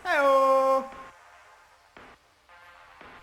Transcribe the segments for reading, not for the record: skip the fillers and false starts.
Hello.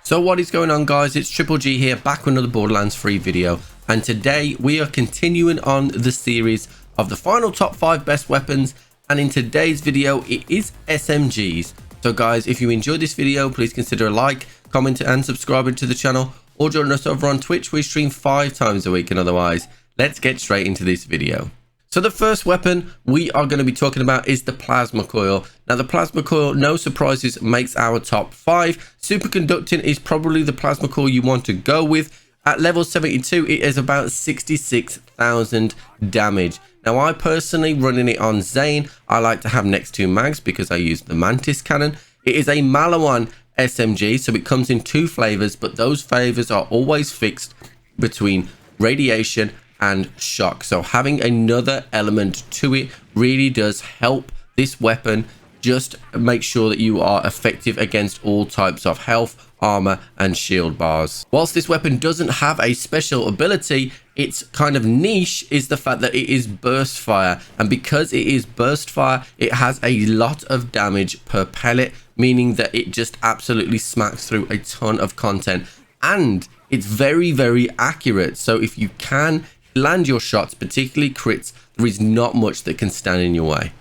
So what is going on, guys? It's Triple G here, back with another Borderlands 3 video, and today we are continuing on the series of the final top 5 best weapons, and in today's video it is SMGs. So guys, if you enjoyed this video, please consider a like, comment and subscribing to the channel, or join us over on Twitch. We stream 5 times a week, and otherwise let's get straight into this video. So the first weapon we are going to be talking about is the Plasma Coil. Now the Plasma Coil, no surprises, makes our top 5. Superconducting is probably the Plasma Coil you want to go with. At level 72, it is about 66,000 damage. Now I personally, running it on Zane, I like to have next to mags because I use the Mantis cannon. It is a Malawan SMG, so it comes in 2 flavors, but those flavors are always fixed between radiation and shock. So having another element to it really does help this weapon just make sure that you are effective against all types of health, armor and shield bars. Whilst this weapon doesn't have a special ability, its kind of niche is the fact that it is burst fire, and because it is burst fire, it has a lot of damage per pellet, meaning that it just absolutely smacks through a ton of content, and it's very accurate. So if you can land your shots, particularly crits, there is not much that can stand in your way.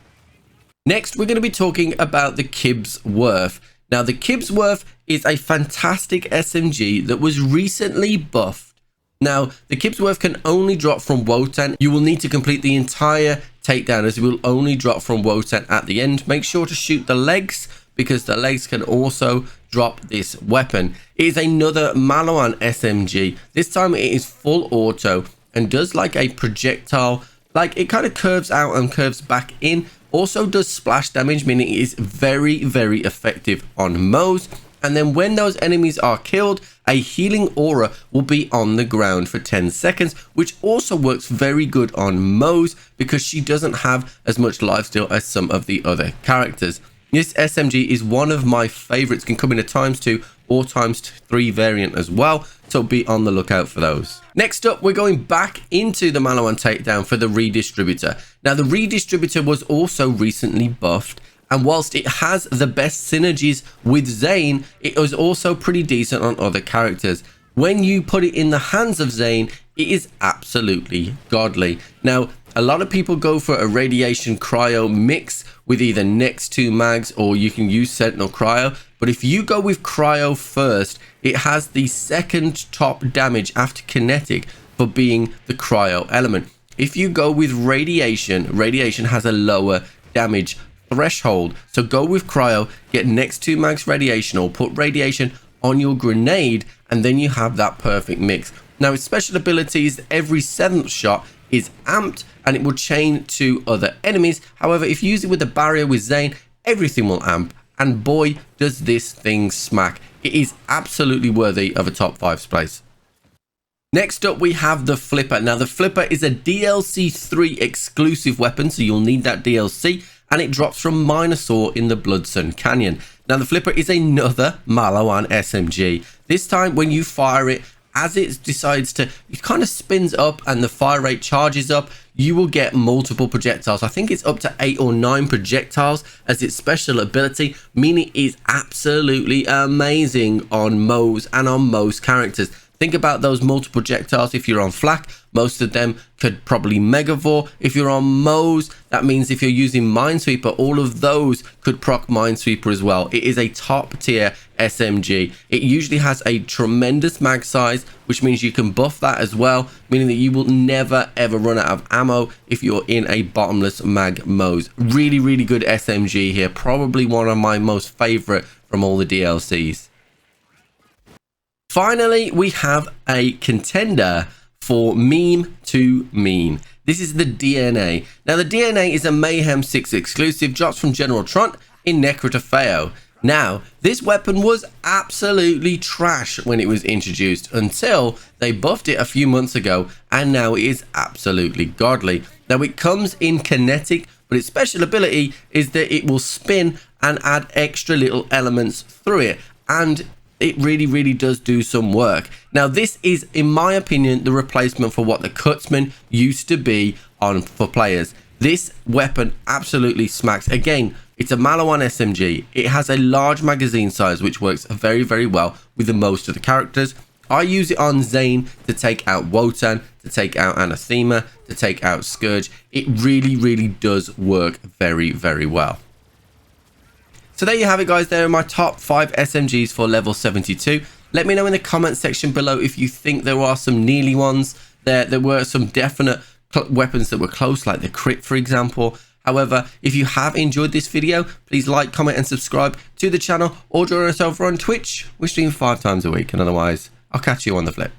Next, we're going to be talking about the Kips Worth. Now, the Kips Worth is a fantastic SMG that was recently buffed. Now, the Kips Worth can only drop from Wotan. You will need to complete the entire takedown, as it will only drop from Wotan at the end. Make sure to shoot the legs, because the legs can also drop this weapon. It is another Malawan SMG. This time it is full auto and does like a projectile, like it kind of curves out and curves back in. Also does splash damage, meaning it is very effective on Mo's. And then when those enemies are killed, a healing aura will be on the ground for 10 seconds, which also works very good on Mo's because she doesn't have as much lifesteal as some of the other characters. This SMG is one of my favorites, can come in a ×2 or ×3 variant as well, so be on the lookout for those. Next up, we're going back into the Malawan takedown for the Redistributor. Now the Redistributor was also recently buffed, and whilst it has the best synergies with Zane, it was also pretty decent on other characters. When you put it in the hands of Zane, it is absolutely godly. Now, a lot of people go for a radiation cryo mix with either next to mags, or you can use sentinel cryo. But if you go with cryo first, it has the second top damage after kinetic for being the cryo element. If you go with radiation, radiation has a lower damage threshold. So go with cryo, get next to mags radiation, or put radiation on your grenade, and then you have that perfect mix. Now its special abilities, every 7th shot is amped and it will chain to other enemies. However, if you use it with a barrier with Zane, everything will amp, and boy does this thing smack. It is absolutely worthy of a top 5 place. Next up, we have the Flipper. Now the Flipper is a DLC 3 exclusive weapon, so you'll need that DLC, and it drops from Minosaur in the Bloodsun Canyon. Now the Flipper is another Malawan SMG. This time when you fire it, as it decides to, it kind of spins up and the fire rate charges up, you will get multiple projectiles. I think it's up to 8 or 9 projectiles as its special ability, meaning it is absolutely amazing on Mo's and on most characters. Think about those multiple projectiles. If you're on Flak, most of them could probably Megavore. If you're on Mo's, that means if you're using Minesweeper, all of those could proc Minesweeper as well. It is a top tier SMG. It usually has a tremendous mag size, which means you can buff that as well, meaning that you will never ever run out of ammo if you're in a bottomless mag Mo's. Really good SMG here. Probably one of my most favorite from all the DLCs. Finally, we have a contender for meme to meme. This is the DNA. Now the DNA is a Mayhem 6 exclusive, drops from General Tront in Necrotafeo. Now, this weapon was absolutely trash when it was introduced until they buffed it a few months ago, and now it is absolutely godly. Now it comes in kinetic, but its special ability is that it will spin and add extra little elements through it, and it really does do some work. Now this is, in my opinion, the replacement for what the Cutsman used to be on for players. This weapon absolutely smacks. Again, It's a Maliwan SMG. It has a large magazine size which works very, very well with most of the characters. I use it on Zane to take out Wotan, to take out Anathema, to take out Scourge. It really, really does work very, very well. So there you have it, guys. There are my top 5 SMGs for level 72. Let me know in the comment section below if you think there are some nearly ones. There were some definite weapons that were close, like the crit, for example. However, if you have enjoyed this video, please like, comment and subscribe to the channel, or join us over on Twitch. We stream 5 times a week, and otherwise I'll catch you on the flip.